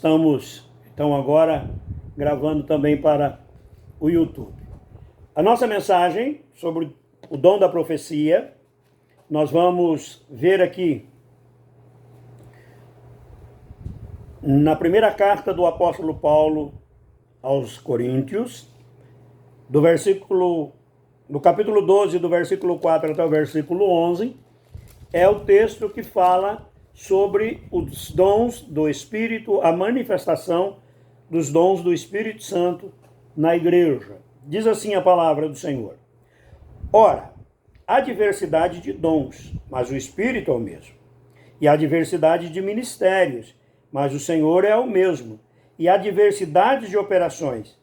estamos, então, agora gravando também para o YouTube. A nossa mensagem sobre o dom da profecia, nós vamos ver aqui na primeira carta do apóstolo Paulo aos Coríntios, do capítulo 12, do versículo 4 até o versículo 11, é o texto que fala sobre os dons do Espírito, a manifestação dos dons do Espírito Santo na igreja. Diz assim a palavra do Senhor: Ora, há diversidade de dons, mas o Espírito é o mesmo. E há diversidade de ministérios, mas o Senhor é o mesmo. E há diversidade de operações,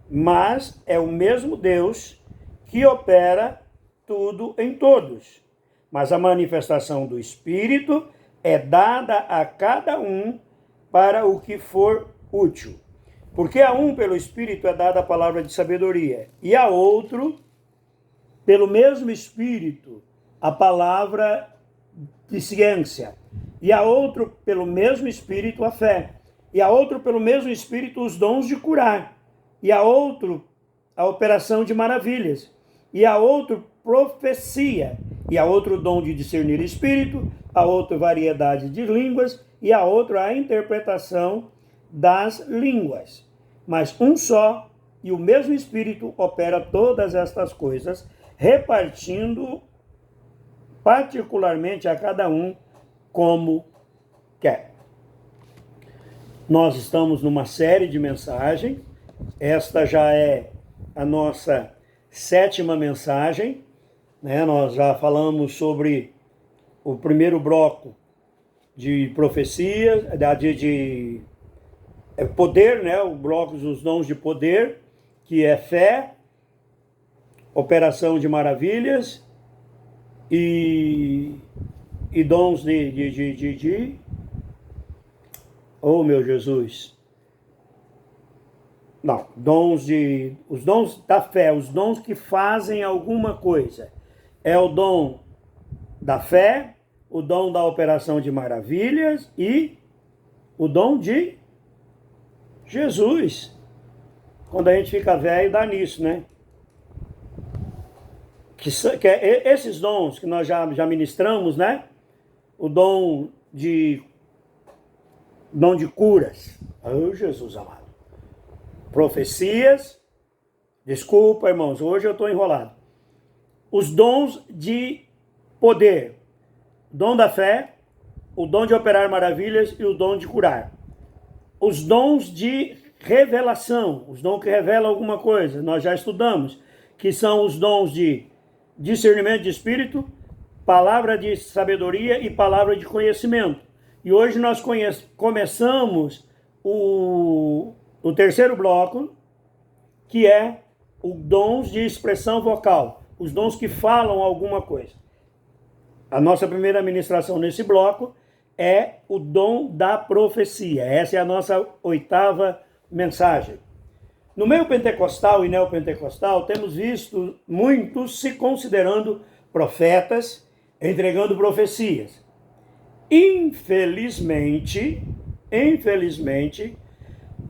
mas é o mesmo Deus que opera tudo em todos. Mas a manifestação do Espírito é dada a cada um para o que for útil. Porque a um, pelo Espírito, é dada a palavra de sabedoria, e a outro, pelo mesmo Espírito, a palavra de ciência, e a outro, pelo mesmo Espírito, a fé, e a outro, pelo mesmo Espírito, os dons de curar, e a outro, a operação de maravilhas, e a outro, profecia, e a outro, dom de discernir espírito, a outro, variedade de línguas, e a outro, a interpretação das línguas. Mas um só e o mesmo Espírito opera todas estas coisas, repartindo particularmente a cada um como quer. Nós estamos numa série de mensagens. Esta já é a nossa 7ª mensagem, né? Nós já falamos sobre o primeiro bloco de profecias, de poder, né? O bloco dos dons de poder, que é fé, operação de maravilhas e dons oh, meu Jesus! Não, os dons da fé, os dons que fazem alguma coisa. É o dom da fé, o dom da operação de maravilhas e o dom de Jesus. Quando a gente fica velho, dá nisso, né? Esses dons que nós já ministramos, né? O dom de curas. Oh, Jesus amado. Profecias. Desculpa, irmãos, hoje eu estou enrolado. Os dons de poder. O dom da fé, o dom de operar maravilhas e o dom de curar. Os dons de revelação, os dons que revelam alguma coisa, nós já estudamos, que são os dons de discernimento de espírito, palavra de sabedoria e palavra de conhecimento. E hoje nós começamos o terceiro bloco, que é os dons de expressão vocal, os dons que falam alguma coisa. A nossa primeira ministração nesse bloco é o dom da profecia. Essa é a nossa 8ª mensagem. No meio pentecostal e neopentecostal, temos visto muitos se considerando profetas, entregando profecias. Infelizmente,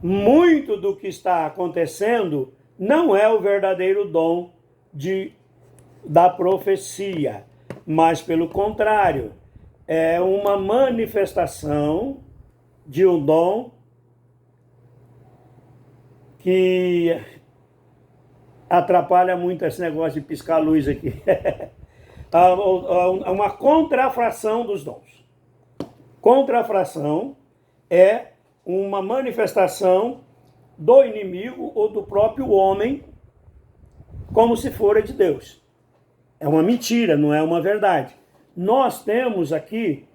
muito do que está acontecendo não é o verdadeiro dom da profecia, mas pelo contrário, é uma manifestação de um dom que atrapalha muito esse negócio de piscar a luz aqui. Uma contrafração dos dons. Contrafração é uma manifestação do inimigo ou do próprio homem como se fora de Deus. É uma mentira, não é uma verdade. Nós temos aqui,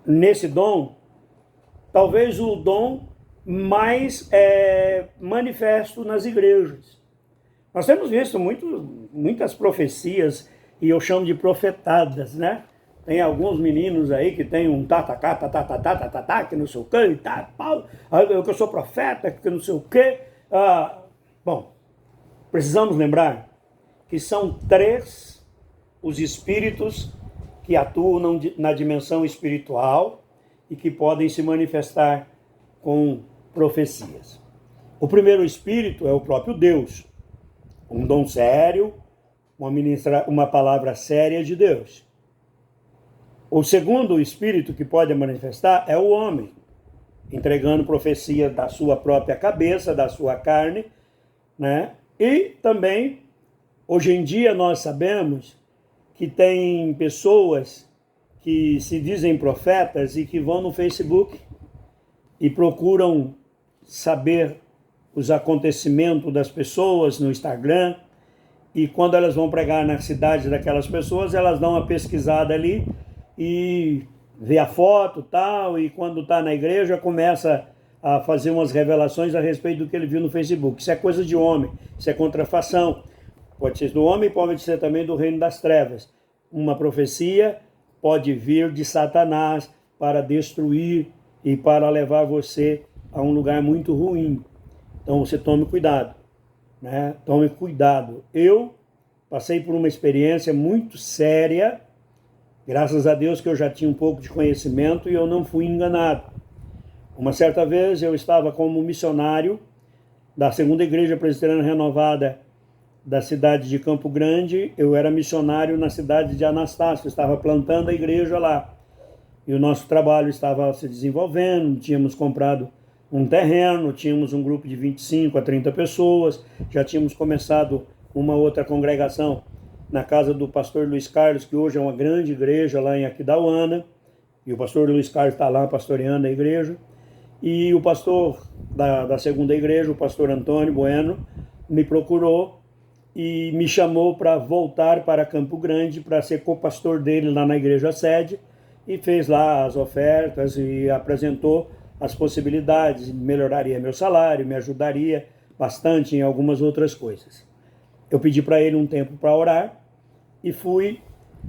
nesse dom, talvez o dom mais manifesto nas igrejas. Nós temos visto muitas profecias, e eu chamo de profetadas, né? Tem alguns meninos aí que tem um que não sei o quê, eu que sou profeta, que não sei o quê. Bom, precisamos lembrar que são 3 os espíritos que atuam na dimensão espiritual e que podem se manifestar com profecias. O primeiro espírito é o próprio Deus, um dom sério, uma palavra séria de Deus. O segundo espírito que pode manifestar é o homem, entregando profecia da sua própria cabeça, da sua carne, né? E também, hoje em dia, nós sabemos que tem pessoas que se dizem profetas e que vão no Facebook e procuram saber os acontecimentos das pessoas no Instagram, e quando elas vão pregar na cidade daquelas pessoas, elas dão uma pesquisada ali e vê a foto e tal, e quando está na igreja começa a fazer umas revelações a respeito do que ele viu no Facebook. Isso é coisa de homem, isso é contrafação. Pode ser do homem, pode ser também do reino das trevas. Uma profecia pode vir de Satanás para destruir e para levar você a um lugar muito ruim. Então você tome cuidado, né? Tome cuidado. Eu passei por uma experiência muito séria, graças a Deus que eu já tinha um pouco de conhecimento e eu não fui enganado. Uma certa vez eu estava como missionário da segunda igreja presbiteriana renovada da cidade de Campo Grande. Eu era missionário na cidade de Anastácio, estava plantando a igreja lá. E o nosso trabalho estava se desenvolvendo, tínhamos comprado um terreno, tínhamos um grupo de 25 a 30 pessoas, já tínhamos começado uma outra congregação na casa do pastor Luiz Carlos, que hoje é uma grande igreja lá em Aquidauana, e o pastor Luiz Carlos está lá pastoreando a igreja, e o pastor da segunda igreja, o pastor Antônio Bueno, me procurou e me chamou para voltar para Campo Grande, para ser co-pastor dele lá na igreja sede, e fez lá as ofertas e apresentou as possibilidades, melhoraria meu salário, me ajudaria bastante em algumas outras coisas. Eu pedi para ele um tempo para orar e fui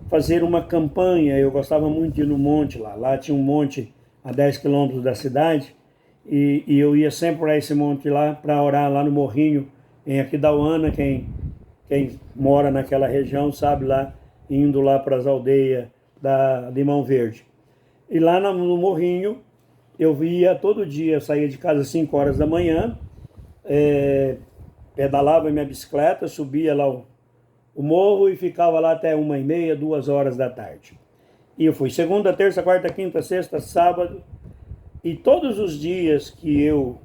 fazer uma campanha. Eu gostava muito de ir no monte lá. Lá tinha um monte a 10 quilômetros da cidade e eu ia sempre para esse monte lá para orar lá no Morrinho, em Aquidauana. Quem mora naquela região sabe, lá indo lá para as aldeias da Limão Verde. E lá no Morrinho eu ia todo dia, saía de casa às 5 horas da manhã, pedalava minha bicicleta, subia lá o morro e ficava lá até 1h30, 2 horas da tarde. E eu fui segunda, terça, quarta, quinta, sexta, sábado, e todos os dias que eu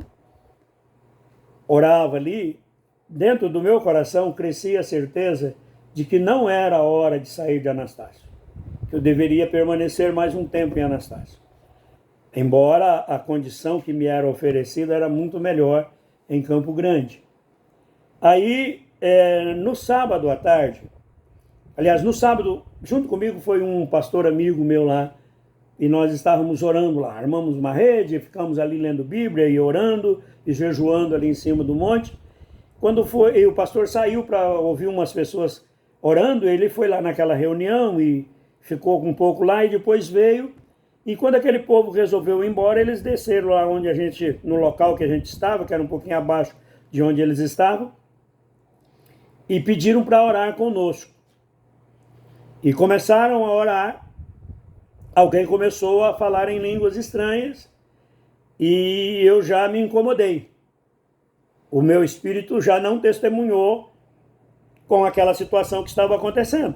orava ali, dentro do meu coração crescia a certeza de que não era a hora de sair de Anastácio, que eu deveria permanecer mais um tempo em Anastácio. Embora a condição que me era oferecida era muito melhor em Campo Grande. Aí, no sábado à tarde, aliás, no sábado, junto comigo foi um pastor amigo meu lá, e nós estávamos orando lá, armamos uma rede, ficamos ali lendo Bíblia e orando, e jejuando ali em cima do monte. Quando foi, o pastor saiu para ouvir umas pessoas orando, ele foi lá naquela reunião e ficou um pouco lá, e depois veio. E quando aquele povo resolveu ir embora, eles desceram lá no local que a gente estava, que era um pouquinho abaixo de onde eles estavam, e pediram para orar conosco. E começaram a orar. Alguém começou a falar em línguas estranhas e eu já me incomodei. O meu espírito já não testemunhou com aquela situação que estava acontecendo.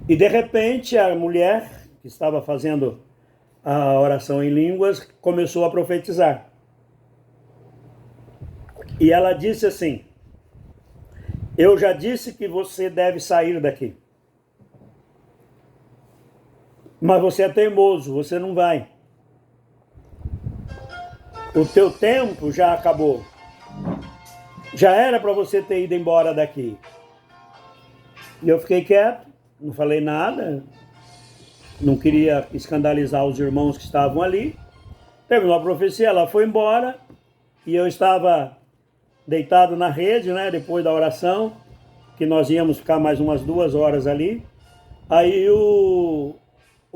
E de repente a mulher que estava fazendo a oração em línguas começou a profetizar. E ela disse assim: eu já disse que você deve sair daqui. Mas você é teimoso, você não vai. O teu tempo já acabou. Já era para você ter ido embora daqui. E eu fiquei quieto, não falei nada, não queria escandalizar os irmãos que estavam ali. Terminou a profecia, ela foi embora e eu estava deitado na rede, né, depois da oração, que nós íamos ficar mais umas 2 horas ali. Aí o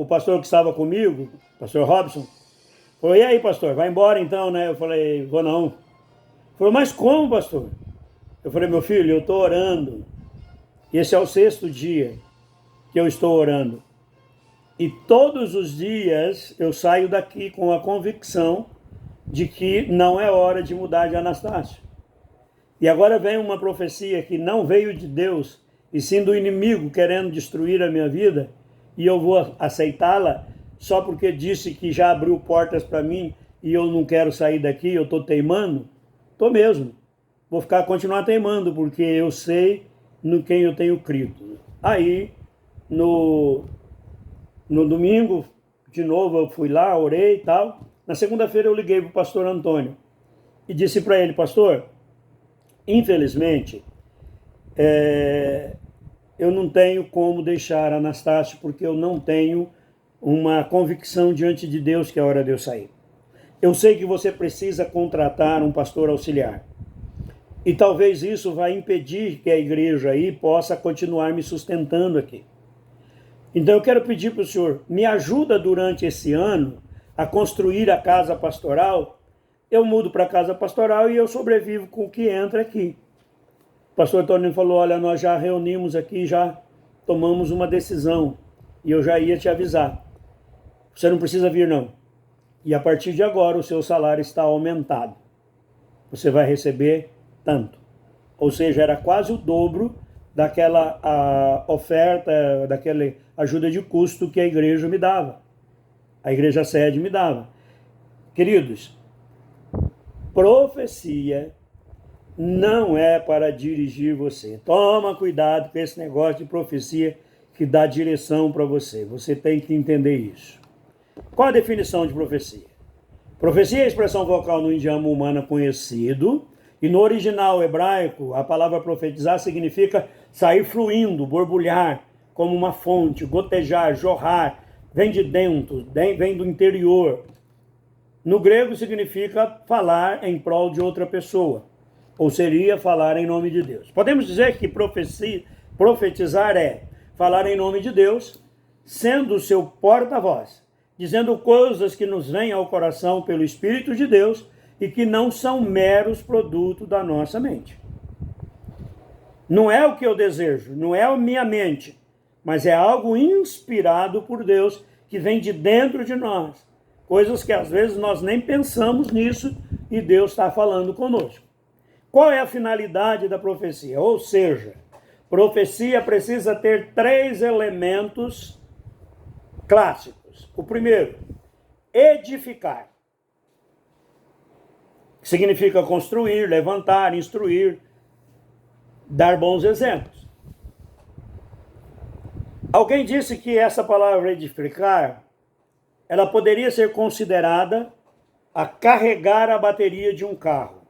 pastor que estava comigo, o pastor Robson, falou: e aí, pastor, vai embora então, né? Eu falei: vou não. Ele falou: mas como, pastor? Eu falei: meu filho, eu estou orando. Esse é o 6º dia que eu estou orando. E todos os dias eu saio daqui com a convicção de que não é hora de mudar de Anastácio. E agora vem uma profecia que não veio de Deus, e sim do inimigo querendo destruir a minha vida, e eu vou aceitá-la só porque disse que já abriu portas para mim e eu não quero sair daqui, eu estou teimando? Estou mesmo. Vou continuar teimando, porque eu sei no quem eu tenho crido. Aí, no domingo, de novo, eu fui lá, orei e tal. Na segunda-feira eu liguei para o pastor Antônio e disse para ele: pastor, infelizmente, eu não tenho como deixar Anastácio, porque eu não tenho uma convicção diante de Deus que é a hora de eu sair. Eu sei que você precisa contratar um pastor auxiliar. E talvez isso vai impedir que a igreja aí possa continuar me sustentando aqui. Então eu quero pedir para o senhor, me ajuda durante esse ano a construir a casa pastoral. Eu mudo para a casa pastoral e eu sobrevivo com o que entra aqui. O pastor Antônio falou: olha, nós já reunimos aqui, já tomamos uma decisão e eu já ia te avisar. Você não precisa vir não. E a partir de agora o seu salário está aumentado. Você vai receber tanto. Ou seja, era quase o dobro daquela oferta, daquela ajuda de custo que a igreja me dava. A igreja sede me dava. Queridos, profecia não é para dirigir você. Toma cuidado com esse negócio de profecia que dá direção para você. Você tem que entender isso. Qual a definição de profecia? Profecia é a expressão vocal no idioma humano conhecido, e no original hebraico, a palavra profetizar significa sair fluindo, borbulhar, como uma fonte, gotejar, jorrar, vem de dentro, vem do interior. No grego significa falar em prol de outra pessoa, ou seria falar em nome de Deus. Podemos dizer que profetizar é falar em nome de Deus, sendo o seu porta-voz, dizendo coisas que nos vêm ao coração pelo Espírito de Deus e que não são meros produtos da nossa mente. Não é o que eu desejo, não é a minha mente, mas é algo inspirado por Deus que vem de dentro de nós. Coisas que às vezes nós nem pensamos nisso e Deus está falando conosco. Qual é a finalidade da profecia? Ou seja, profecia precisa ter 3 elementos clássicos. O primeiro, edificar. Significa construir, levantar, instruir, dar bons exemplos. Alguém disse que essa palavra edificar, ela poderia ser considerada a carregar a bateria de um carro.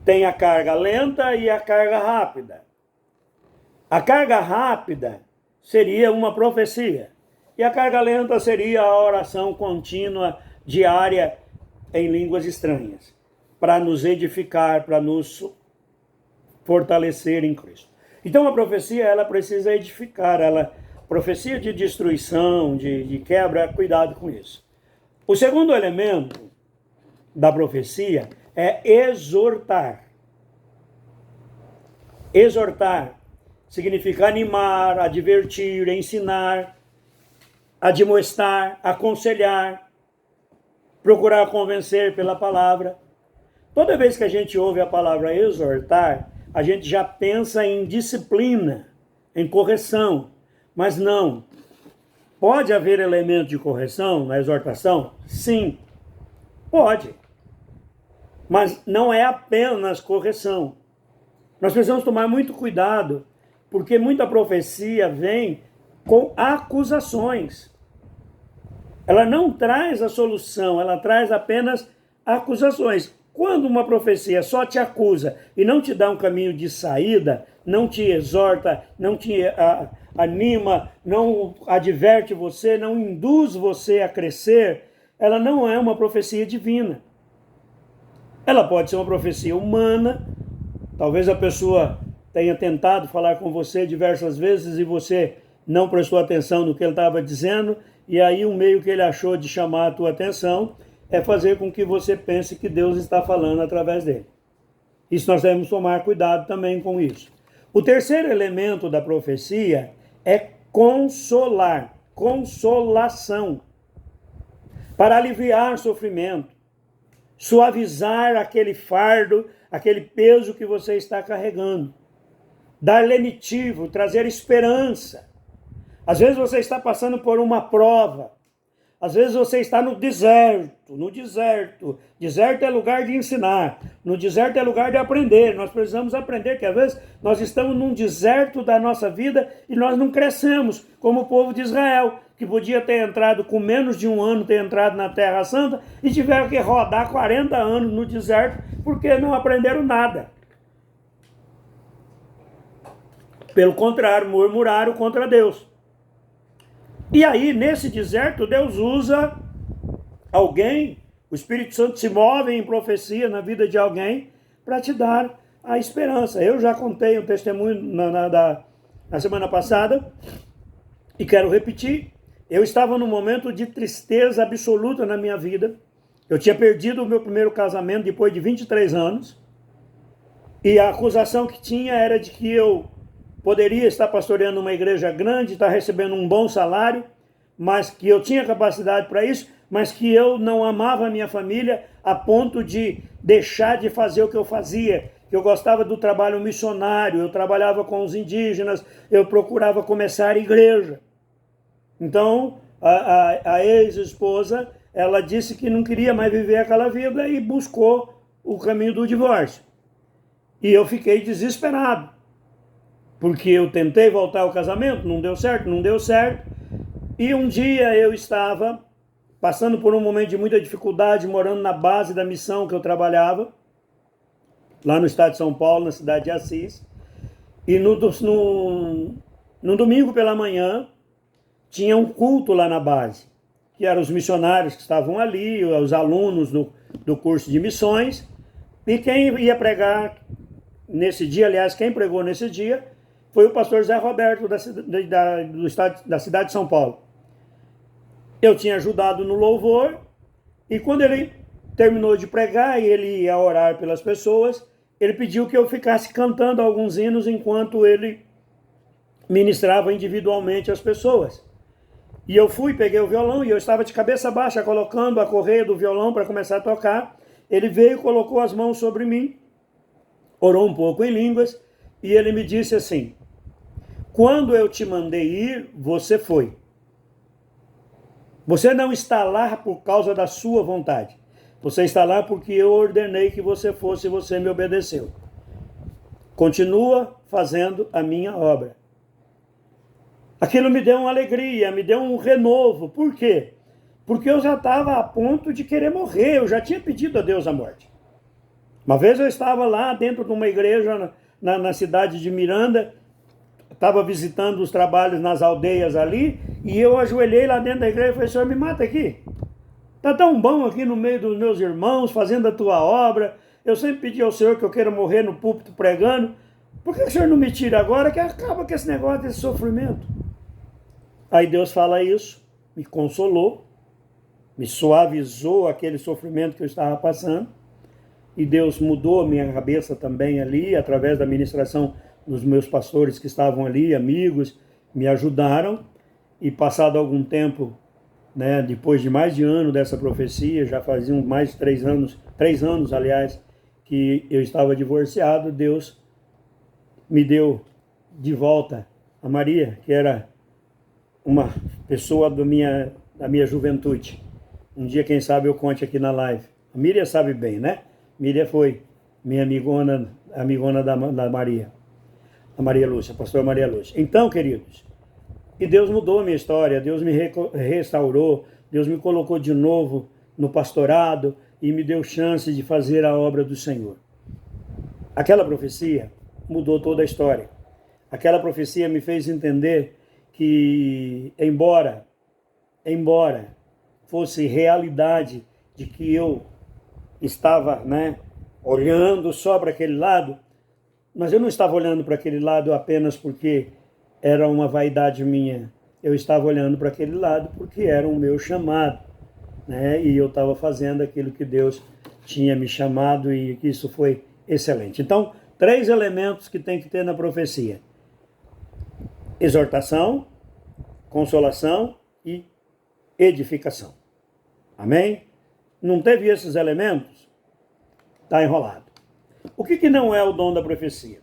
Tem a carga lenta e a carga rápida. A carga rápida seria uma profecia. E a carga lenta seria a oração contínua, diária, em línguas estranhas, para nos edificar, para nos fortalecer em Cristo. Então a profecia, ela precisa edificar, profecia de destruição, de quebra, cuidado com isso. O segundo elemento da profecia é exortar. Exortar significa animar, advertir, ensinar, admoestar, aconselhar, procurar convencer pela palavra. Toda vez que a gente ouve a palavra exortar, a gente já pensa em disciplina, em correção. Mas não. Pode haver elemento de correção na exortação? Sim, pode. Mas não é apenas correção. Nós precisamos tomar muito cuidado, porque muita profecia vem com acusações. Ela não traz a solução, ela traz apenas acusações. Quando uma profecia só te acusa e não te dá um caminho de saída, não te exorta, não te anima, não adverte você, não induz você a crescer, ela não é uma profecia divina. Ela pode ser uma profecia humana. Talvez a pessoa tenha tentado falar com você diversas vezes e você não prestou atenção no que ele estava dizendo, e aí um meio que ele achou de chamar a tua atenção é fazer com que você pense que Deus está falando através dele. Isso nós devemos tomar cuidado também com isso. O terceiro elemento da profecia é consolar, consolação. para aliviar sofrimento, suavizar aquele fardo, aquele peso que você está carregando, dar lenitivo, trazer esperança. Às vezes você está passando por uma prova, às vezes você está no deserto. Deserto é lugar de ensinar, no deserto é lugar de aprender. Nós precisamos aprender que às vezes nós estamos num deserto da nossa vida e nós não crescemos, como o povo de Israel, que podia ter entrado com menos de um ano, ter entrado na Terra Santa e tiveram que rodar 40 anos no deserto porque não aprenderam nada. Pelo contrário, murmuraram contra Deus. E aí, nesse deserto, Deus usa alguém, o Espírito Santo se move em profecia na vida de alguém para te dar a esperança. Eu já contei um testemunho na semana passada e quero repetir. Eu estava num momento de tristeza absoluta na minha vida. Eu tinha perdido o meu primeiro casamento depois de 23 anos. E a acusação que tinha era de que eu poderia estar pastoreando uma igreja grande, estar recebendo um bom salário, mas que eu tinha capacidade para isso, mas que eu não amava a minha família a ponto de deixar de fazer o que eu fazia. Eu gostava do trabalho missionário, eu trabalhava com os indígenas, eu procurava começar a igreja. Então, a ex-esposa, ela disse que não queria mais viver aquela vida e buscou o caminho do divórcio. E eu fiquei desesperado. Porque eu tentei voltar ao casamento, não deu certo. E um dia eu estava passando por um momento de muita dificuldade, morando na base da missão que eu trabalhava, lá no estado de São Paulo, na cidade de Assis. E no domingo pela manhã, tinha um culto lá na base, que eram os missionários que estavam ali, os alunos do curso de missões. E quem ia pregar nesse dia, aliás, quem pregou nesse dia, foi o pastor Zé Roberto da cidade de São Paulo. Eu tinha ajudado no louvor e quando ele terminou de pregar e ele ia orar pelas pessoas, ele pediu que eu ficasse cantando alguns hinos enquanto ele ministrava individualmente as pessoas. E eu fui, peguei o violão e eu estava de cabeça baixa colocando a correia do violão para começar a tocar. Ele veio, colocou as mãos sobre mim, orou um pouco em línguas e ele me disse assim: quando eu te mandei ir, você foi. Você não está lá por causa da sua vontade. Você está lá porque eu ordenei que você fosse e você me obedeceu. Continua fazendo a minha obra. Aquilo me deu uma alegria, me deu um renovo. Por quê? Porque eu já estava a ponto de querer morrer. Eu já tinha pedido a Deus a morte. Uma vez eu estava lá dentro de uma igreja na cidade de Miranda, estava visitando os trabalhos nas aldeias ali, e eu ajoelhei lá dentro da igreja e falei: Senhor, me mata aqui. Está tão bom aqui no meio dos meus irmãos, fazendo a tua obra. Eu sempre pedi ao Senhor que eu queira morrer no púlpito pregando. Por que o Senhor não me tira agora, que acaba com esse negócio desse sofrimento? Aí Deus fala isso, me consolou, me suavizou aquele sofrimento que eu estava passando, e Deus mudou a minha cabeça também ali, através da ministração dos meus pastores que estavam ali, amigos, me ajudaram, e passado algum tempo, né, depois de mais de ano dessa profecia, já faziam mais de 3 anos, aliás, que eu estava divorciado, Deus me deu de volta a Maria, que era uma pessoa da minha juventude. Um dia, quem sabe, eu conte aqui na live. A Miriam sabe bem, né? Miriam foi minha amigona da Maria. A Maria Lúcia, a pastora Maria Lúcia. Então, queridos, e Deus mudou a minha história, Deus me restaurou, Deus me colocou de novo no pastorado e me deu chance de fazer a obra do Senhor. Aquela profecia mudou toda a história. Aquela profecia me fez entender que, embora fosse realidade de que eu estava, olhando só para aquele lado, mas eu não estava olhando para aquele lado apenas porque era uma vaidade minha. Eu estava olhando para aquele lado porque era o meu chamado, e eu estava fazendo aquilo que Deus tinha me chamado, e isso foi excelente. Então, 3 elementos que tem que ter na profecia: exortação, consolação e edificação. Amém? Não teve esses elementos? Está enrolado. O que não é o dom da profecia?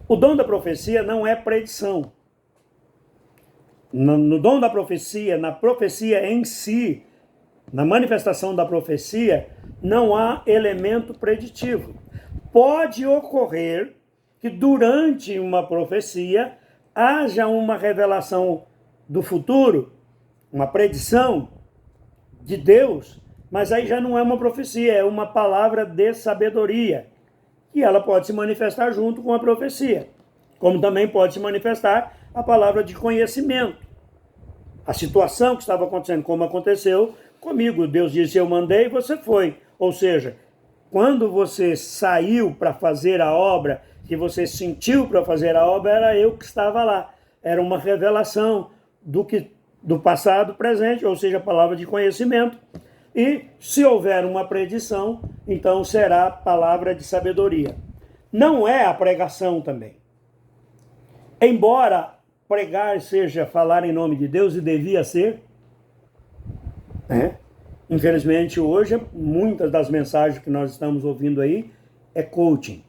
O dom da profecia não é predição. No dom da profecia, na profecia em si, na manifestação da profecia, não há elemento preditivo. Pode ocorrer que durante uma profecia haja uma revelação do futuro, uma predição de Deus, mas aí já não é uma profecia, é uma palavra de sabedoria, que ela pode se manifestar junto com a profecia, como também pode se manifestar a palavra de conhecimento. A situação que estava acontecendo, como aconteceu comigo. Deus disse, eu mandei e você foi. Ou seja, quando você saiu para fazer a obra, que você sentiu para fazer a obra, era eu que estava lá. Era uma revelação do passado presente, ou seja, a palavra de conhecimento. E se houver uma predição, então será palavra de sabedoria. Não é a pregação também. Embora pregar seja falar em nome de Deus, e devia ser, infelizmente hoje, muitas das mensagens que nós estamos ouvindo aí é coaching.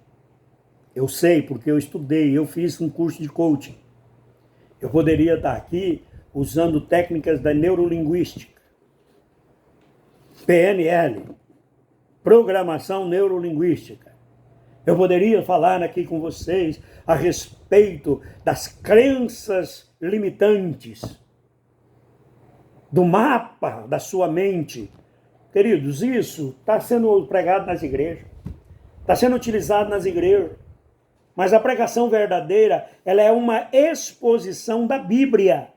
Eu sei, porque eu estudei, eu fiz um curso de coaching. Eu poderia estar aqui usando técnicas da neurolinguística, PNL, programação neurolinguística. Eu poderia falar aqui com vocês a respeito das crenças limitantes, do mapa da sua mente. Queridos, isso está sendo pregado nas igrejas, está sendo utilizado nas igrejas, mas a pregação verdadeira, ela é uma exposição da Bíblia.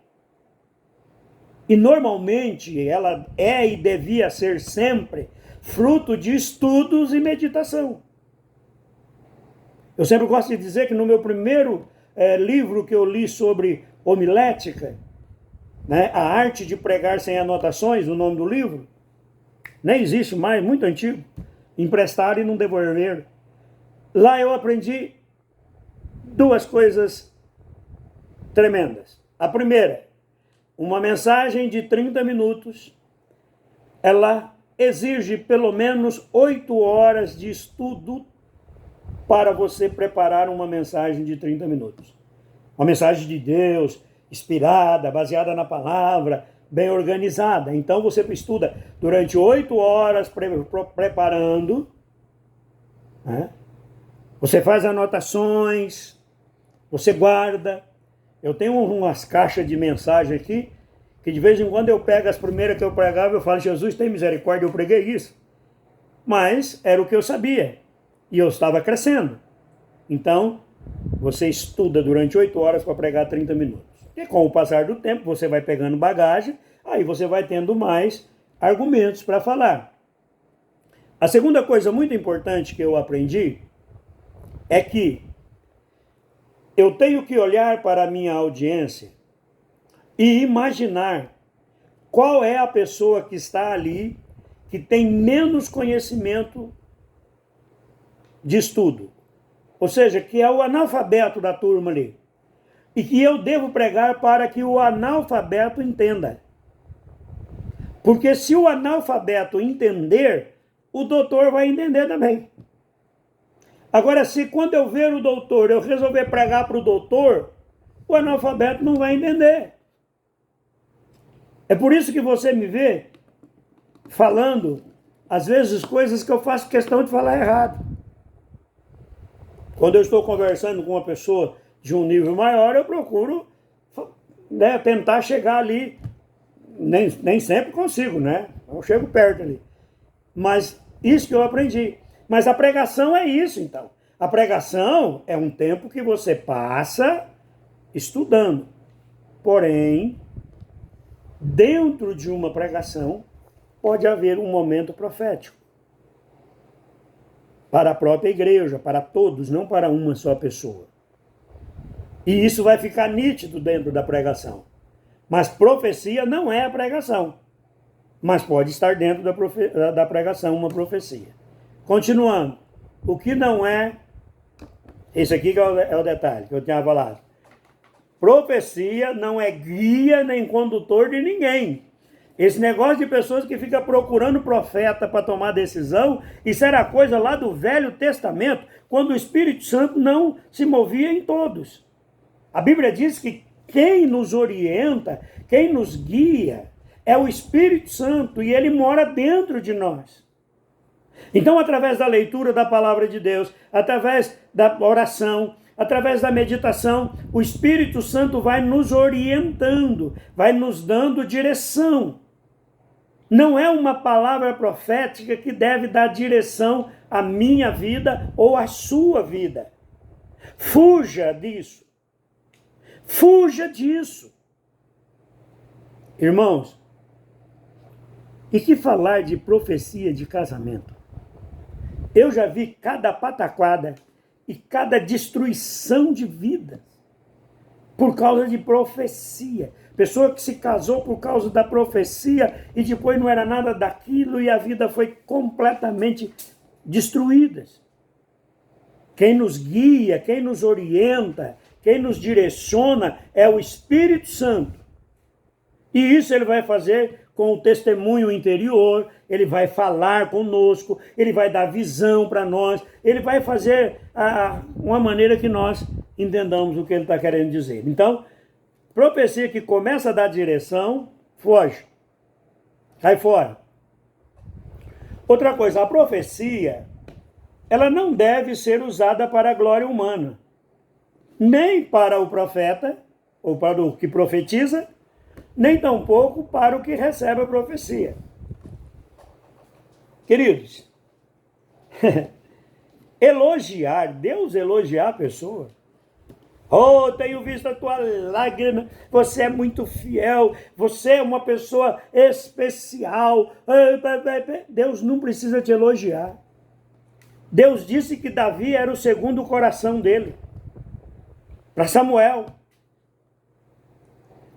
E normalmente ela é e devia ser sempre fruto de estudos e meditação. Eu sempre gosto de dizer que no meu primeiro livro que eu li sobre homilética, a arte de pregar sem anotações, o nome do livro, nem existe mais, muito antigo, emprestaram e não devolveram. Lá eu aprendi duas coisas tremendas. A primeira, uma mensagem de 30 minutos, ela exige pelo menos 8 horas de estudo para você preparar uma mensagem de 30 minutos. Uma mensagem de Deus, inspirada, baseada na palavra, bem organizada. Então você estuda durante 8 horas preparando, Você faz anotações, você guarda. Eu tenho umas caixas de mensagem aqui, que de vez em quando eu pego as primeiras que eu pregava, eu falo, Jesus tem misericórdia, eu preguei isso. Mas era o que eu sabia. E eu estava crescendo. Então, você estuda durante 8 horas para pregar 30 minutos. E com o passar do tempo, você vai pegando bagagem, aí você vai tendo mais argumentos para falar. A segunda coisa muito importante que eu aprendi é que eu tenho que olhar para a minha audiência e imaginar qual é a pessoa que está ali que tem menos conhecimento de estudo. Ou seja, que é o analfabeto da turma ali. E que eu devo pregar para que o analfabeto entenda. Porque se o analfabeto entender, o doutor vai entender também. Agora, se quando eu ver o doutor, eu resolver pregar para o doutor, o analfabeto não vai entender. É por isso que você me vê falando, às vezes, coisas que eu faço questão de falar errado. Quando eu estou conversando com uma pessoa de um nível maior, eu procuro tentar chegar ali. Nem sempre consigo, Eu chego perto ali. Mas isso que eu aprendi. Mas a pregação é isso, então. A pregação é um tempo que você passa estudando. Porém, dentro de uma pregação, pode haver um momento profético. Para a própria igreja, para todos, não para uma só pessoa. E isso vai ficar nítido dentro da pregação. Mas profecia não é a pregação. Mas pode estar dentro da pregação uma profecia. Continuando. O que não é... Esse aqui que é o detalhe que eu tinha falado. Profecia não é guia nem condutor de ninguém. Esse negócio de pessoas que ficam procurando profeta para tomar decisão, isso era coisa lá do Velho Testamento, quando o Espírito Santo não se movia em todos. A Bíblia diz que quem nos orienta, quem nos guia, é o Espírito Santo e ele mora dentro de nós. Então, através da leitura da palavra de Deus, através da oração, através da meditação, o Espírito Santo vai nos orientando, vai nos dando direção. Não é uma palavra profética que deve dar direção à minha vida ou à sua vida. Fuja disso. Fuja disso. Irmãos, e que falar de profecia de casamento? Eu já vi cada pataquada e cada destruição de vidas por causa de profecia. Pessoa que se casou por causa da profecia e depois não era nada daquilo e a vida foi completamente destruída. Quem nos guia, quem nos orienta, quem nos direciona é o Espírito Santo. E isso ele vai fazer com o testemunho interior, ele vai falar conosco, ele vai dar visão para nós, ele vai fazer uma maneira que nós entendamos o que ele está querendo dizer. Então, profecia que começa a dar direção, foge. Sai fora. Outra coisa, a profecia, ela não deve ser usada para a glória humana. Nem para o profeta, ou para o que profetiza, nem tampouco para o que recebe a profecia. Queridos, elogiar, Deus elogiar a pessoa. Oh, tenho visto a tua lágrima, você é muito fiel, você é uma pessoa especial. Deus não precisa te elogiar. Deus disse que Davi era o segundo coração dele, para Samuel.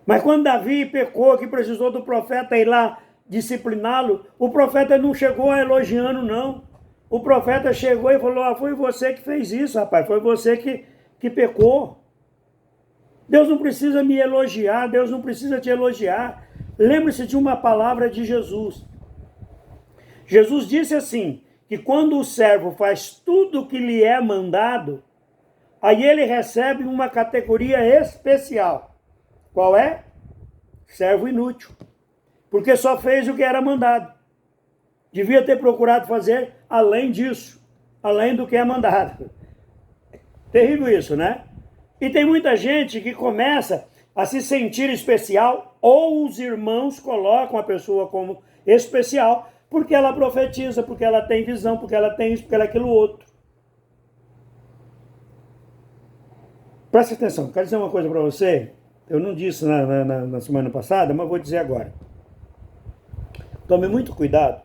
Mas quando Davi pecou, que precisou do profeta ir lá discipliná-lo, o profeta não chegou elogiando, não. O profeta chegou e falou, foi você que fez isso, rapaz, foi você que pecou. Deus não precisa me elogiar, Deus não precisa te elogiar. Lembre-se de uma palavra de Jesus. Jesus disse assim, que quando o servo faz tudo o que lhe é mandado, aí ele recebe uma categoria especial. Qual é? Servo inútil. Porque só fez o que era mandado. Devia ter procurado fazer além disso, além do que é mandado. Terrível isso, né? E tem muita gente que começa a se sentir especial, ou os irmãos colocam a pessoa como especial, porque ela profetiza, porque ela tem visão, porque ela tem isso, porque ela é aquilo outro. Presta atenção, quero dizer uma coisa para você. Eu não disse na semana passada, mas vou dizer agora. Tome muito cuidado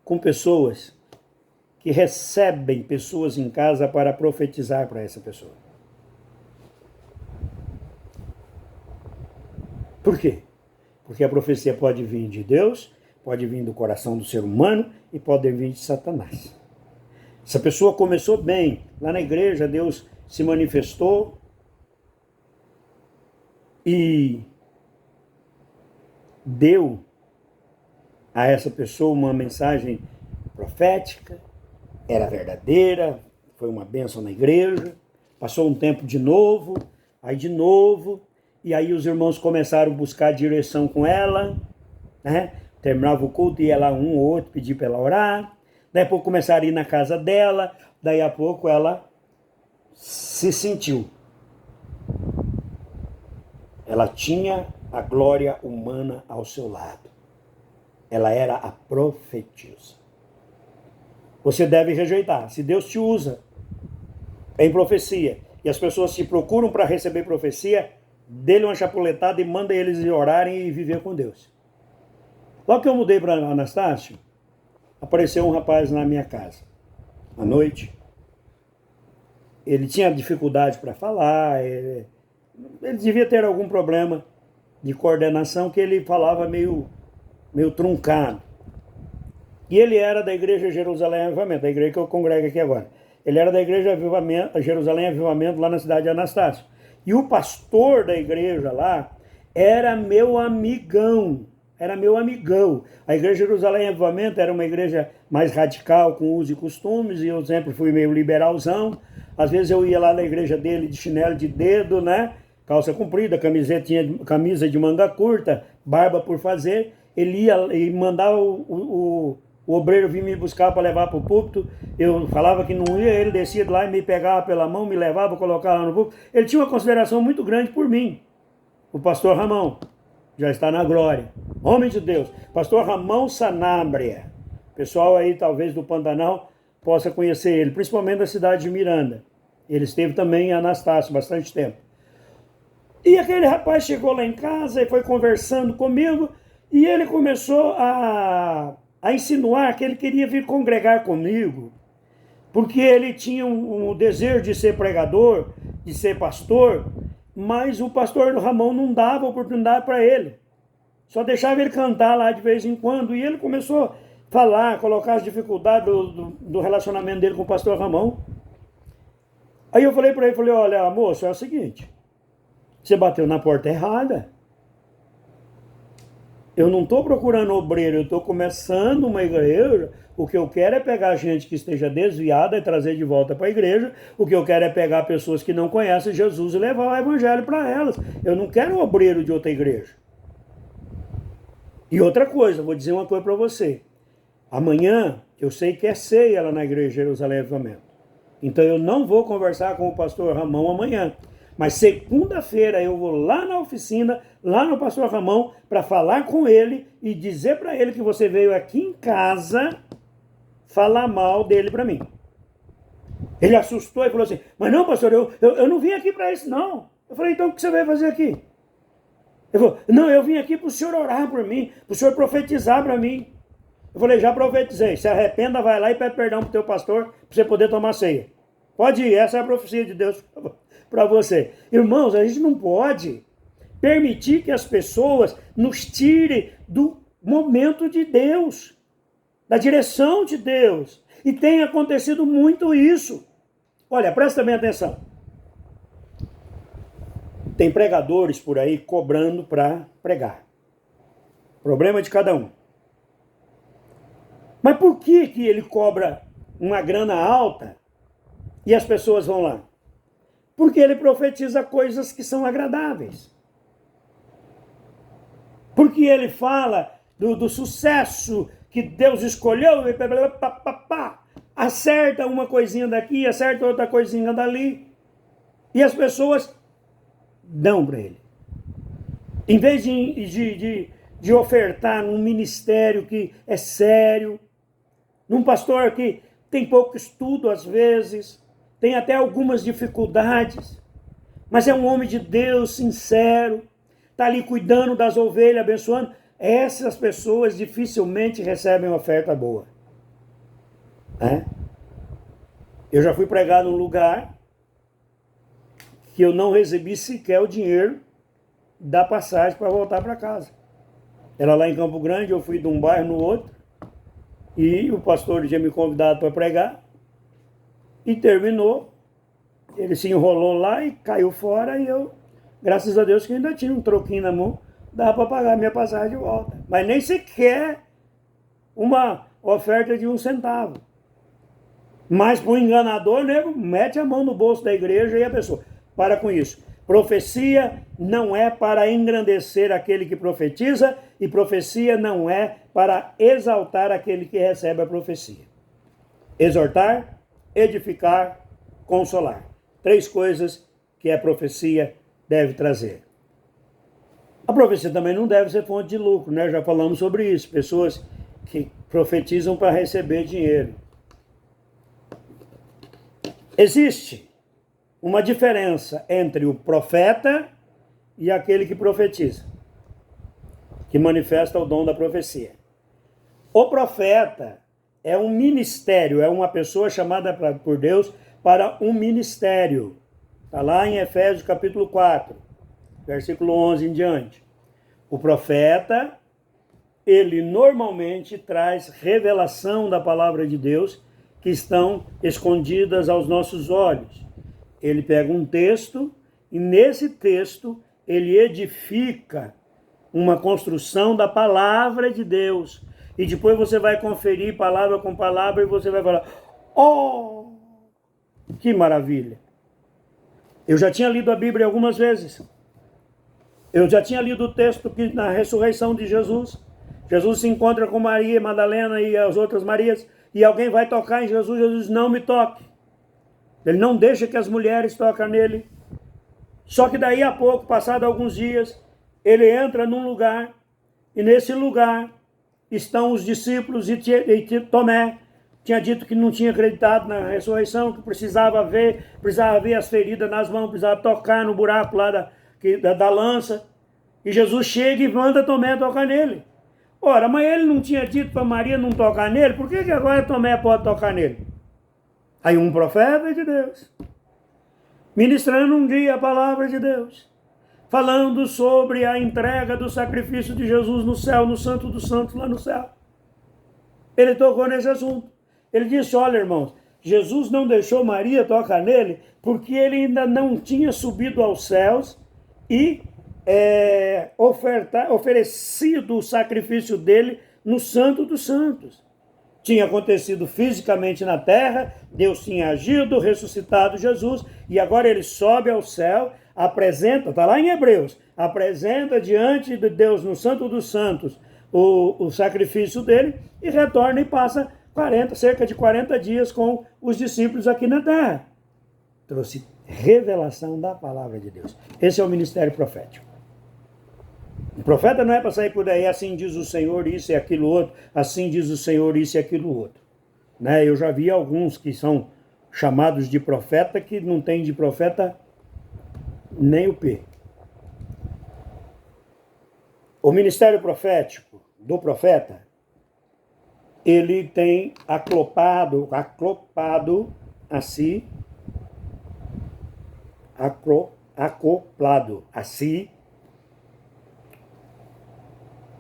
com pessoas que recebem pessoas em casa para profetizar para essa pessoa. Por quê? Porque a profecia pode vir de Deus, pode vir do coração do ser humano e pode vir de Satanás. Essa pessoa começou bem, lá na igreja Deus se manifestou e deu a essa pessoa uma mensagem profética, era verdadeira, foi uma bênção na igreja, passou um tempo de novo, e aí os irmãos começaram a buscar direção com ela, né? Terminava o culto, ia lá um ou outro pedir para ela orar, daí a pouco começaram a ir na casa dela, daí a pouco ela se sentiu. Ela tinha a glória humana ao seu lado. Ela era a profetisa. Você deve rejeitar. Se Deus te usa em profecia e as pessoas te procuram para receber profecia, dê-lhe uma chapuletada e manda eles orarem e viver com Deus. Logo que eu mudei para Anastácio, apareceu um rapaz na minha casa. À noite. Ele tinha dificuldade para falar, ele devia ter algum problema de coordenação, que ele falava meio truncado. E ele era da igreja Jerusalém Avivamento, a igreja que eu congrego aqui agora. Ele era da igreja Jerusalém Avivamento, lá na cidade de Anastácio. E o pastor da igreja lá era meu amigão. era meu amigão. A Igreja Jerusalém Avivamento era uma igreja mais radical, com usos e costumes, e eu sempre fui meio liberalzão. Às vezes eu ia lá na igreja dele de chinelo de dedo, né? Calça comprida, camisa de manga curta, barba por fazer. Ele ia e mandava o obreiro vir me buscar para levar para o púlpito. Eu falava que não ia, ele descia de lá e me pegava pela mão, me levava, colocava lá no púlpito. Ele tinha uma consideração muito grande por mim. O pastor Ramão, já está na glória. Homem de Deus. Pastor Ramão Sanabria. Pessoal aí, talvez do Pantanal, possa conhecer ele, principalmente da cidade de Miranda. Ele esteve também em Anastácio bastante tempo. E aquele rapaz chegou lá em casa e foi conversando comigo, e ele começou a insinuar que ele queria vir congregar comigo, porque ele tinha um desejo de ser pregador, de ser pastor, mas o pastor Ramão não dava oportunidade para ele. Só deixava ele cantar lá de vez em quando, e ele começou a falar, colocar as dificuldades do relacionamento dele com o pastor Ramão. Aí eu falei para ele, olha, moço, é o seguinte, você bateu na porta errada. Eu não estou procurando obreiro, eu estou começando uma igreja. O que eu quero é pegar gente que esteja desviada e trazer de volta para a igreja. O que eu quero é pegar pessoas que não conhecem Jesus e levar o evangelho para elas. Eu não quero um obreiro de outra igreja. E outra coisa, vou dizer uma coisa para você. Amanhã, eu sei que é ceia lá na igreja Jerusalém Avivamento. Então eu não vou conversar com o pastor Ramão amanhã. Mas segunda-feira eu vou lá na oficina, lá no pastor Ramão, para falar com ele e dizer para ele que você veio aqui em casa falar mal dele para mim. Ele assustou e falou assim, mas não, pastor, eu não vim aqui para isso, não. Eu falei, então o que você veio fazer aqui? Ele falou, não, eu vim aqui para o senhor orar por mim, para o senhor profetizar para mim. Eu falei, já profetizei, se arrependa, vai lá e pede perdão para o teu pastor, para você poder tomar ceia. Pode ir, essa é a profecia de Deus para você. Irmãos, a gente não pode permitir que as pessoas nos tirem do momento de Deus, da direção de Deus. E tem acontecido muito isso. Olha, presta bem atenção. Tem pregadores por aí cobrando para pregar. Problema de cada um. Mas por que ele cobra uma grana alta e as pessoas vão lá? Porque ele profetiza coisas que são agradáveis. Porque ele fala do sucesso que Deus escolheu, e acerta uma coisinha daqui, acerta outra coisinha dali, e as pessoas dão para ele. Em vez de ofertar num ministério que é sério, num pastor que tem pouco estudo às vezes, tem até algumas dificuldades, mas é um homem de Deus sincero, está ali cuidando das ovelhas, abençoando. Essas pessoas dificilmente recebem uma oferta boa. Eu já fui pregar num lugar que eu não recebi sequer o dinheiro da passagem para voltar para casa. Era lá em Campo Grande, eu fui de um bairro no outro, e o pastor tinha me convidado para pregar, e terminou, ele se enrolou lá e caiu fora, e eu, graças a Deus que ainda tinha um troquinho na mão, dava para pagar a minha passagem de volta. Mas nem sequer uma oferta de 1 centavo. Mas para o enganador, nego, mete a mão no bolso da igreja e a pessoa, para com isso. Profecia não é para engrandecer aquele que profetiza, e profecia não é para exaltar aquele que recebe a profecia. Exortar, edificar, consolar. 3 coisas que a profecia deve trazer. A profecia também não deve ser fonte de lucro, né? Já falamos sobre isso. Pessoas que profetizam para receber dinheiro. Existe uma diferença entre o profeta e aquele que profetiza, que manifesta o dom da profecia. O profeta é um ministério, é uma pessoa chamada por Deus para um ministério. Está lá em Efésios capítulo 4, versículo 11 em diante. O profeta, ele normalmente traz revelação da palavra de Deus que estão escondidas aos nossos olhos. Ele pega um texto e nesse texto ele edifica uma construção da palavra de Deus. E depois você vai conferir palavra com palavra e você vai falar, oh, que maravilha. Eu já tinha lido a Bíblia algumas vezes. Eu já tinha lido o texto que na ressurreição de Jesus, Jesus se encontra com Maria, Madalena e as outras Marias, e alguém vai tocar em Jesus, Jesus diz, não me toque. Ele não deixa que as mulheres toquem nele. Só que daí a pouco, passado alguns dias, ele entra num lugar, e nesse lugar estão os discípulos e Tomé tinha dito que não tinha acreditado na ressurreição, que precisava ver as feridas nas mãos, precisava tocar no buraco lá da lança. E Jesus chega e manda Tomé tocar nele. Ora, mas ele não tinha dito para Maria não tocar nele, por que agora Tomé pode tocar nele? Aí um profeta de Deus, ministrando um dia a palavra de Deus, falando sobre a entrega do sacrifício de Jesus no céu, no Santo dos Santos, lá no céu. Ele tocou nesse assunto. Ele disse, olha, irmãos, Jesus não deixou Maria tocar nele porque ele ainda não tinha subido aos céus e oferecido o sacrifício dele no Santo dos Santos. Tinha acontecido fisicamente na terra, Deus tinha agido, ressuscitado Jesus, e agora ele sobe ao céu, apresenta, está lá em Hebreus, apresenta diante de Deus no Santo dos Santos o sacrifício dele e retorna e passa cerca de 40 dias com os discípulos aqui na terra. Trouxe revelação da palavra de Deus. Esse é o ministério profético. O profeta não é para sair por aí, assim diz o Senhor, isso e aquilo outro, assim diz o Senhor, isso e aquilo outro. Né? Eu já vi alguns que são chamados de profeta, que não tem de profeta nem o P. O ministério profético do profeta, ele tem acoplado a si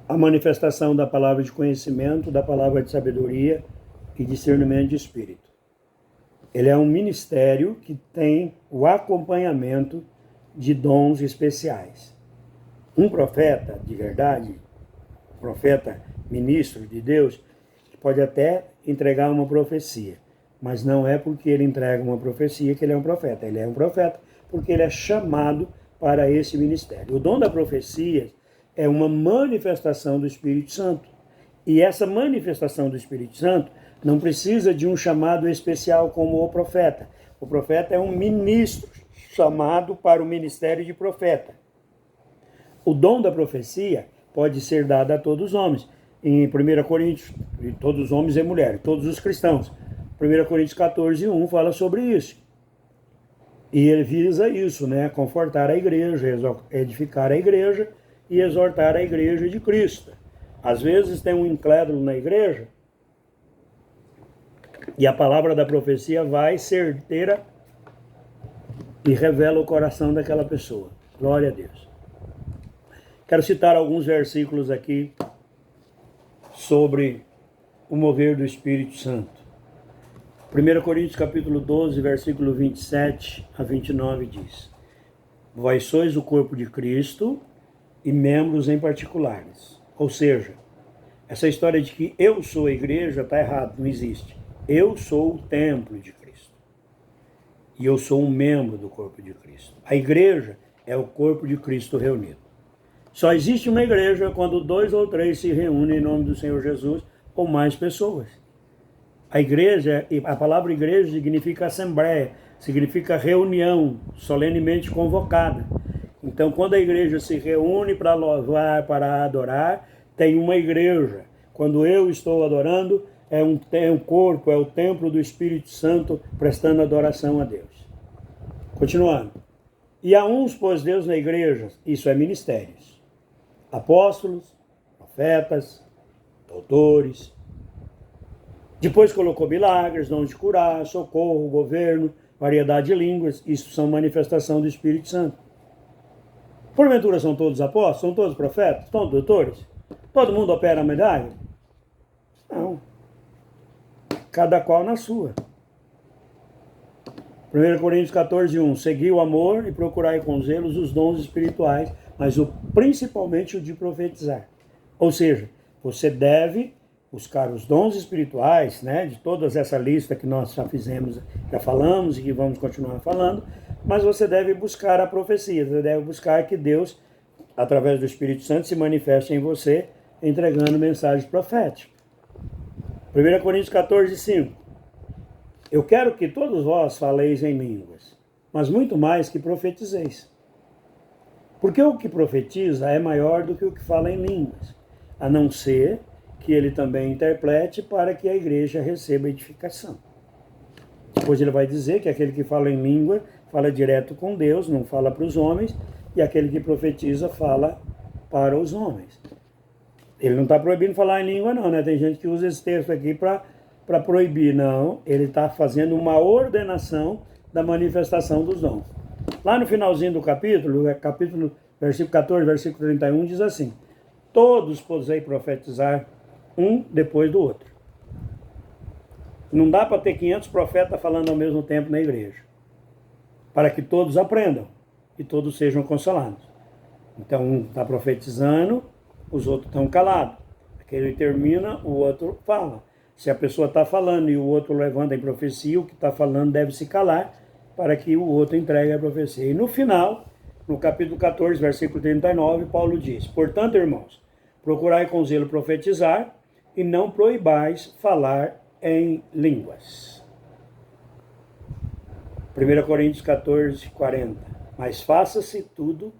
a manifestação da palavra de conhecimento, da palavra de sabedoria e discernimento de espírito. Ele é um ministério que tem o acompanhamento de dons especiais. Um profeta de verdade, profeta ministro de Deus, pode até entregar uma profecia, mas não é porque ele entrega uma profecia que ele é um profeta. Ele é um profeta porque ele é chamado para esse ministério. O dom da profecia é uma manifestação do Espírito Santo. E essa manifestação do Espírito Santo não precisa de um chamado especial como o profeta. O profeta é um ministro chamado para o ministério de profeta. O dom da profecia pode ser dado a todos os homens. Em 1 Coríntios, todos os homens e mulheres, todos os cristãos. 1 Coríntios 14, 1 fala sobre isso. E ele visa isso, né? Confortar a igreja, edificar a igreja e exortar a igreja de Cristo. Às vezes tem um incrédulo na igreja e a palavra da profecia vai certeira e revela o coração daquela pessoa. Glória a Deus. Quero citar alguns versículos aqui sobre o mover do Espírito Santo. 1 Coríntios capítulo 12, versículo 27 a 29 diz: Vós sois o corpo de Cristo e membros em particulares. Ou seja, essa história de que eu sou a igreja está errado, não existe. Eu sou o templo de Cristo. E eu sou um membro do corpo de Cristo. A igreja é o corpo de Cristo reunido. Só existe uma igreja quando 2 ou 3 se reúnem em nome do Senhor Jesus ou mais pessoas. A igreja, a palavra igreja significa assembleia, significa reunião solenemente convocada. Então, quando a igreja se reúne para louvar, para adorar, tem uma igreja. Quando eu estou adorando, é um corpo, é o templo do Espírito Santo prestando adoração a Deus. Continuando. E a uns pôs Deus na igreja, isso é ministérios. Apóstolos, profetas, doutores. Depois colocou milagres, dons de curar, socorro, governo, variedade de línguas. Isso são manifestação do Espírito Santo. Porventura são todos apóstolos? São todos profetas? Todos doutores? Todo mundo opera a medalha? Não. Cada qual na sua. 1 Coríntios 14, 1. Segui o amor e procurai com zelos os dons espirituais, mas principalmente o de profetizar. Ou seja, você deve buscar os dons espirituais, né, de toda essa lista que nós já fizemos, já falamos e que vamos continuar falando, mas você deve buscar a profecia, você deve buscar que Deus, através do Espírito Santo, se manifeste em você, entregando mensagens proféticas. 1 Coríntios 14, 5. Eu quero que todos vós faleis em línguas, mas muito mais que profetizeis. Porque o que profetiza é maior do que o que fala em línguas, a não ser que ele também interprete para que a igreja receba edificação. Depois ele vai dizer que aquele que fala em língua fala direto com Deus, não fala para os homens, e aquele que profetiza fala para os homens. Ele não está proibindo falar em língua não, né? Tem gente que usa esse texto aqui para proibir, não. Ele está fazendo uma ordenação da manifestação dos dons. Lá no finalzinho do capítulo, versículo 14, versículo 31, diz assim: todos podem profetizar um depois do outro. Não dá para ter 500 profetas falando ao mesmo tempo na igreja, para que todos aprendam e todos sejam consolados. Então um está profetizando, os outros estão calados. Aquele termina, o outro fala. Se a pessoa está falando e o outro levanta em profecia, o que está falando deve se calar, para que o outro entregue a profecia. E no final, no capítulo 14, versículo 39, Paulo diz: portanto, irmãos, procurai com zelo profetizar e não proibais falar em línguas. 1 Coríntios 14, 40. Mas faça-se tudo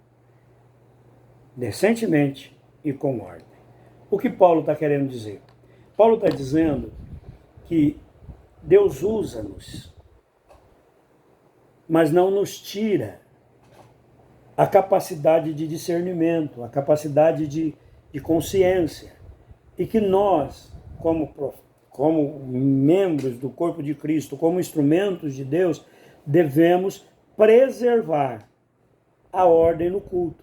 decentemente e com ordem. O que Paulo está querendo dizer? Paulo está dizendo que Deus usa-nos, mas não nos tira a capacidade de discernimento, a capacidade de consciência. E que nós, como membros do corpo de Cristo, como instrumentos de Deus, devemos preservar a ordem no culto.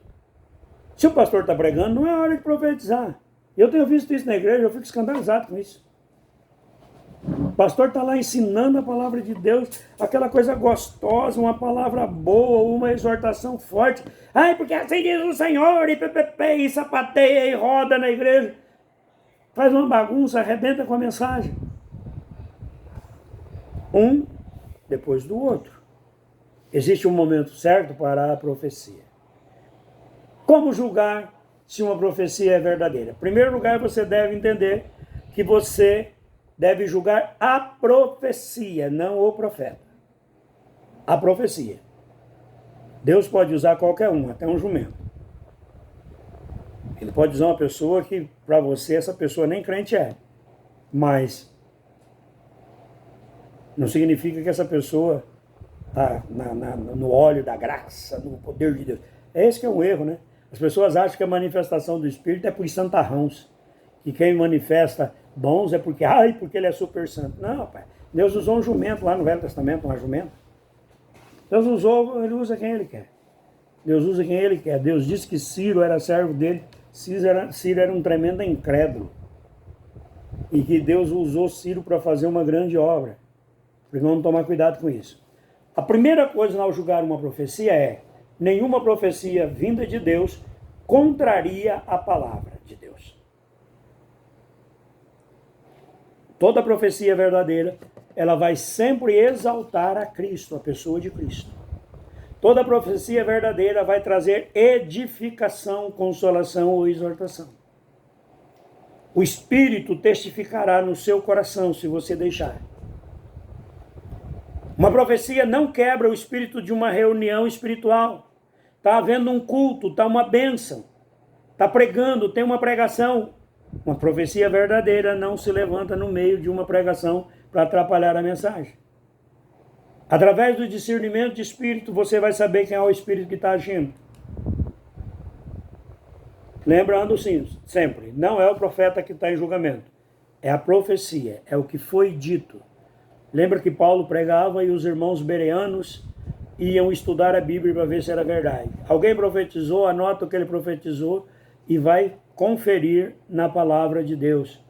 Se o pastor está pregando, não é hora de profetizar. Eu tenho visto isso na igreja, eu fico escandalizado com isso. O pastor está lá ensinando a palavra de Deus, aquela coisa gostosa, uma palavra boa, uma exortação forte. Ai, porque assim diz o Senhor, e sapateia e roda na igreja. Faz uma bagunça, arrebenta com a mensagem. Um depois do outro. Existe um momento certo para a profecia. Como julgar se uma profecia é verdadeira? Em primeiro lugar, você deve entender que você deve julgar a profecia, não o profeta. A profecia. Deus pode usar qualquer um, até um jumento. Ele pode usar uma pessoa que, para você, essa pessoa nem crente é. Mas não significa que essa pessoa está no óleo da graça, no poder de Deus. É esse que é um erro, né? As pessoas acham que a manifestação do Espírito é por santarrãos. Que quem manifesta dons é porque ele é super santo. Não, pai. Deus usou um jumento lá no Velho Testamento, uma jumenta. Deus usou, ele usa quem ele quer. Deus usa quem ele quer. Deus disse que Ciro era servo dele. Ciro era um tremendo incrédulo. E que Deus usou Ciro para fazer uma grande obra. Vamos tomar cuidado com isso. A primeira coisa ao julgar uma profecia é: nenhuma profecia vinda de Deus contraria a palavra de Deus. Toda profecia verdadeira, ela vai sempre exaltar a Cristo, a pessoa de Cristo. Toda profecia verdadeira vai trazer edificação, consolação ou exortação. O Espírito testificará no seu coração, se você deixar. Uma profecia não quebra o espírito de uma reunião espiritual. Está havendo um culto, está uma bênção. Está pregando, tem uma pregação. Uma profecia verdadeira não se levanta no meio de uma pregação para atrapalhar a mensagem. Através do discernimento de espírito, você vai saber quem é o espírito que está agindo. Lembrando sim, sempre, não é o profeta que está em julgamento. É a profecia, é o que foi dito. Lembra que Paulo pregava e os irmãos bereanos iam estudar a Bíblia para ver se era verdade. Alguém profetizou, anota o que ele profetizou e vai conferir na palavra de Deus.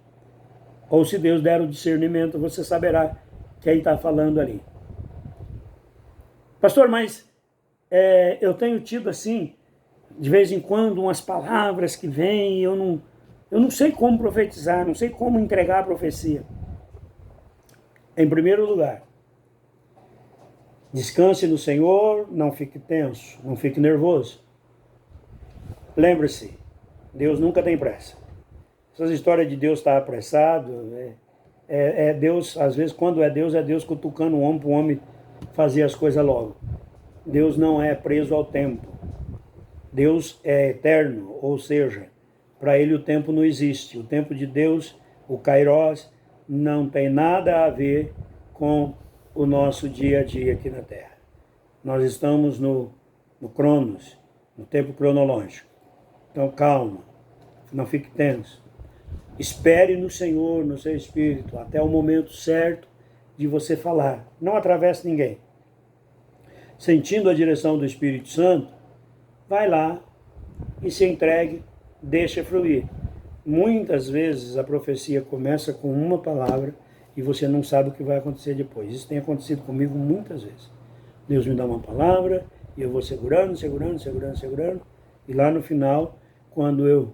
Ou se Deus der o discernimento, você saberá quem está falando ali. Pastor, mas eu tenho tido assim de vez em quando, umas palavras que vêm e eu não sei como profetizar, não sei como entregar a profecia. Em primeiro lugar, descanse no Senhor, não fique tenso, não fique nervoso. Lembre-se, Deus nunca tem pressa. Essas histórias de Deus estar apressado, Deus, às vezes, quando é Deus cutucando o homem para o homem fazer as coisas logo. Deus não é preso ao tempo. Deus é eterno, ou seja, para ele o tempo não existe. O tempo de Deus, o Kairos, não tem nada a ver com o nosso dia a dia aqui na Terra. Nós estamos no Cronos, no tempo cronológico. Então calma, não fique tenso. Espere no Senhor, no seu espírito, até o momento certo de você falar. Não atravesse ninguém. Sentindo a direção do Espírito Santo, vai lá e se entregue, deixa fluir. Muitas vezes a profecia começa com uma palavra e você não sabe o que vai acontecer depois. Isso tem acontecido comigo muitas vezes. Deus me dá uma palavra e eu vou segurando, e lá no final, quando eu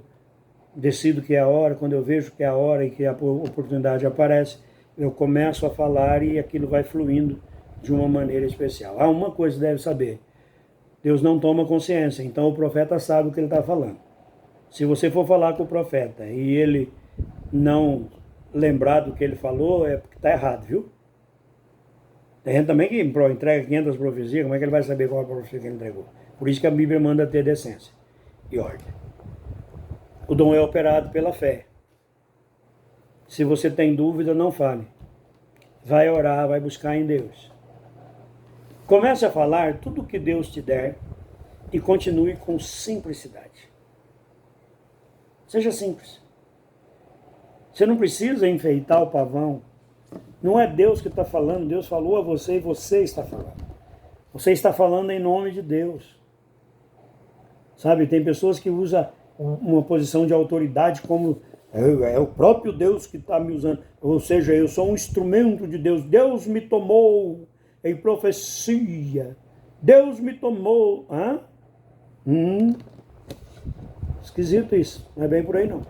decido que é a hora, quando eu vejo que é a hora e que a oportunidade aparece, eu começo a falar e aquilo vai fluindo de uma maneira especial. Uma coisa deve saber: Deus não toma consciência, então o profeta sabe o que ele está falando. Se você for falar com o profeta e ele não lembrar do que ele falou, é porque está errado, viu? Tem gente também que entrega 500 profecias, como é que ele vai saber qual é a profecia que ele entregou? Por isso que a Bíblia manda ter decência e ordem. O dom é operado pela fé. Se você tem dúvida, não fale. Vai orar, vai buscar em Deus. Comece a falar tudo o que Deus te der e continue com simplicidade. Seja simples. Você não precisa enfeitar o pavão. Não é Deus que está falando, Deus falou a você e você está falando. Você está falando em nome de Deus. Sabe, tem pessoas que usam uma posição de autoridade como é o próprio Deus que está me usando. Ou seja, eu sou um instrumento de Deus. Deus me tomou em profecia. Deus me tomou. Esquisito isso. Não é bem por aí não.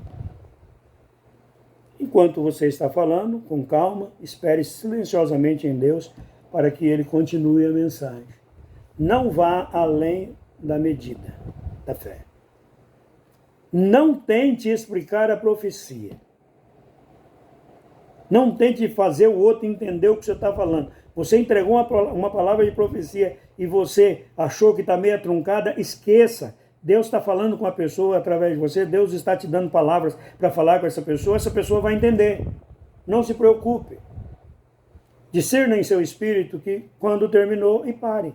Enquanto você está falando, com calma, espere silenciosamente em Deus para que Ele continue a mensagem. Não vá além da medida da fé. Não tente explicar a profecia. Não tente fazer o outro entender o que você está falando. Você entregou uma palavra de profecia e você achou que está meio truncada, esqueça. Deus está falando com a pessoa através de você, Deus está te dando palavras para falar com essa pessoa vai entender. Não se preocupe. Discerna em seu espírito que quando terminou e pare.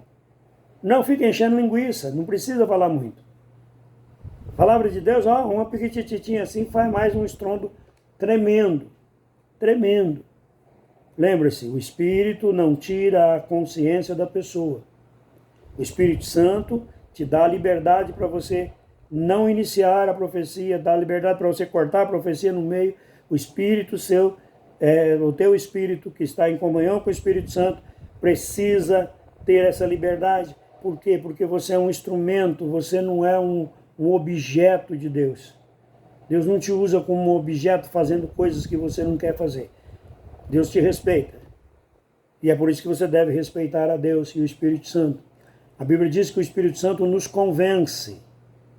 Não fique enchendo linguiça, não precisa falar muito. A palavra de Deus, uma piquitititinha assim faz mais um estrondo tremendo, tremendo. Lembre-se, o Espírito não tira a consciência da pessoa. O Espírito Santo te dá a liberdade para você não iniciar a profecia, dá a liberdade para você cortar a profecia no meio. O Espírito seu, o teu Espírito que está em comunhão com o Espírito Santo, precisa ter essa liberdade. Por quê? Porque você é um instrumento, você não é um objeto de Deus. Deus não te usa como um objeto fazendo coisas que você não quer fazer. Deus te respeita. E é por isso que você deve respeitar a Deus e o Espírito Santo. A Bíblia diz que o Espírito Santo nos convence.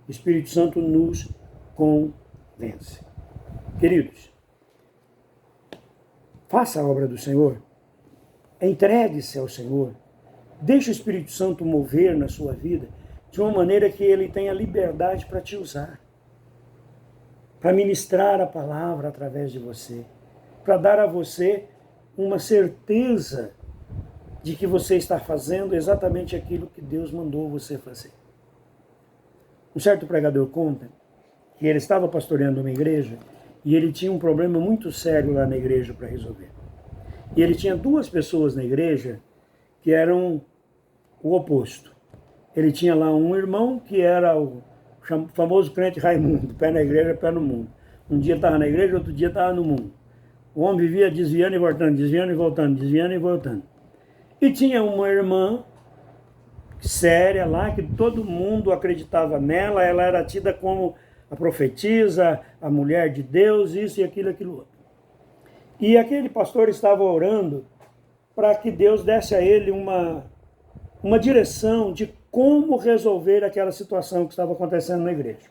O Espírito Santo nos convence. Queridos, faça a obra do Senhor. Entregue-se ao Senhor. Deixe o Espírito Santo mover na sua vida de uma maneira que ele tenha liberdade para te usar. Para ministrar a palavra através de você. Para dar a você uma certeza de que você está fazendo exatamente aquilo que Deus mandou você fazer. Um certo pregador conta que ele estava pastoreando uma igreja e ele tinha um problema muito sério lá na igreja para resolver. E ele tinha duas pessoas na igreja que eram o oposto. Ele tinha lá um irmão que era o famoso crente Raimundo, pé na igreja, pé no mundo. Um dia estava na igreja, outro dia estava no mundo. O homem vivia desviando e voltando, desviando e voltando, desviando e voltando. E tinha uma irmã séria lá, que todo mundo acreditava nela, ela era tida como a profetisa, a mulher de Deus, isso e aquilo, aquilo outro. E aquele pastor estava orando para que Deus desse a ele uma direção de como resolver aquela situação que estava acontecendo na igreja.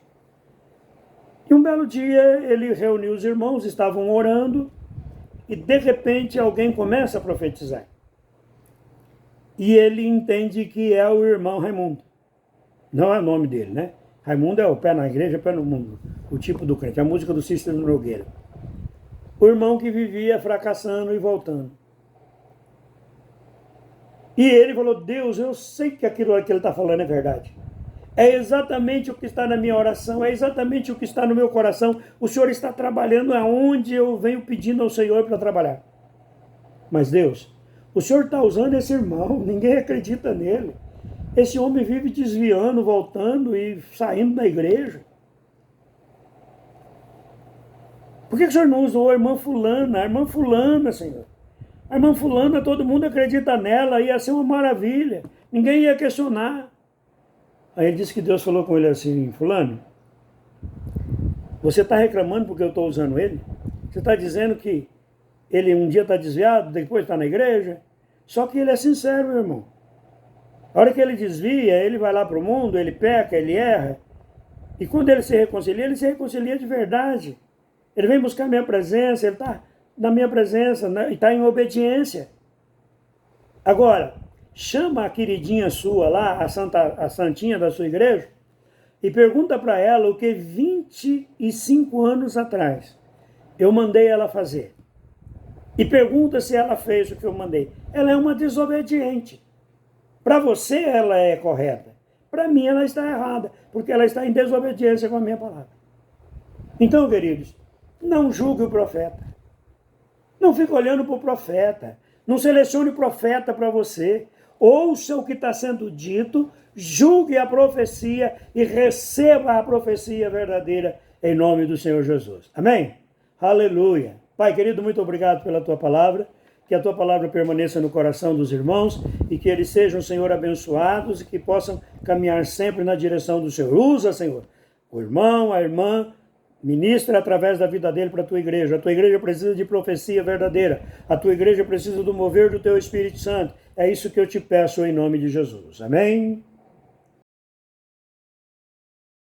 E um belo dia ele reuniu os irmãos, estavam orando, e de repente alguém começa a profetizar. E ele entende que é o irmão Raimundo. Não é o nome dele, né? Raimundo é o pé na igreja, pé no mundo. O tipo do crente, a música do Cícero Nogueira. O irmão que vivia fracassando e voltando. E ele falou, Deus, eu sei que aquilo que ele está falando é verdade. É exatamente o que está na minha oração, é exatamente o que está no meu coração. O Senhor está trabalhando aonde eu venho pedindo ao Senhor para trabalhar. Mas Deus, o Senhor está usando esse irmão, ninguém acredita nele. Esse homem vive desviando, voltando e saindo da igreja. Por que o Senhor não usou a irmã fulana? A irmã fulana, Senhor. A irmã fulana, todo mundo acredita nela, ia ser uma maravilha. Ninguém ia questionar. Aí ele disse que Deus falou com ele assim, fulano, você está reclamando porque eu estou usando ele? Você está dizendo que ele um dia está desviado, depois está na igreja? Só que ele é sincero, meu irmão. A hora que ele desvia, ele vai lá para o mundo, ele peca, ele erra. E quando ele se reconcilia de verdade. Ele vem buscar a minha presença, ele está na minha presença, né? E está em obediência. Agora, chama a queridinha sua lá, a santinha da sua igreja, e pergunta para ela o que 25 anos atrás eu mandei ela fazer. E pergunta se ela fez o que eu mandei. Ela é uma desobediente. Para você ela é correta. Para mim ela está errada, porque ela está em desobediência com a minha palavra. Então, queridos, não julgue o profeta. Não fique olhando para o profeta. Não selecione o profeta para você. Ouça o que está sendo dito, julgue a profecia e receba a profecia verdadeira em nome do Senhor Jesus. Amém? Aleluia. Pai querido, muito obrigado pela tua palavra. Que a tua palavra permaneça no coração dos irmãos e que eles sejam, Senhor, abençoados e que possam caminhar sempre na direção do Senhor. Usa, Senhor, o irmão, a irmã, ministra através da vida dele para a tua igreja. A tua igreja precisa de profecia verdadeira. A tua igreja precisa do mover do teu Espírito Santo. É isso que eu te peço em nome de Jesus. Amém?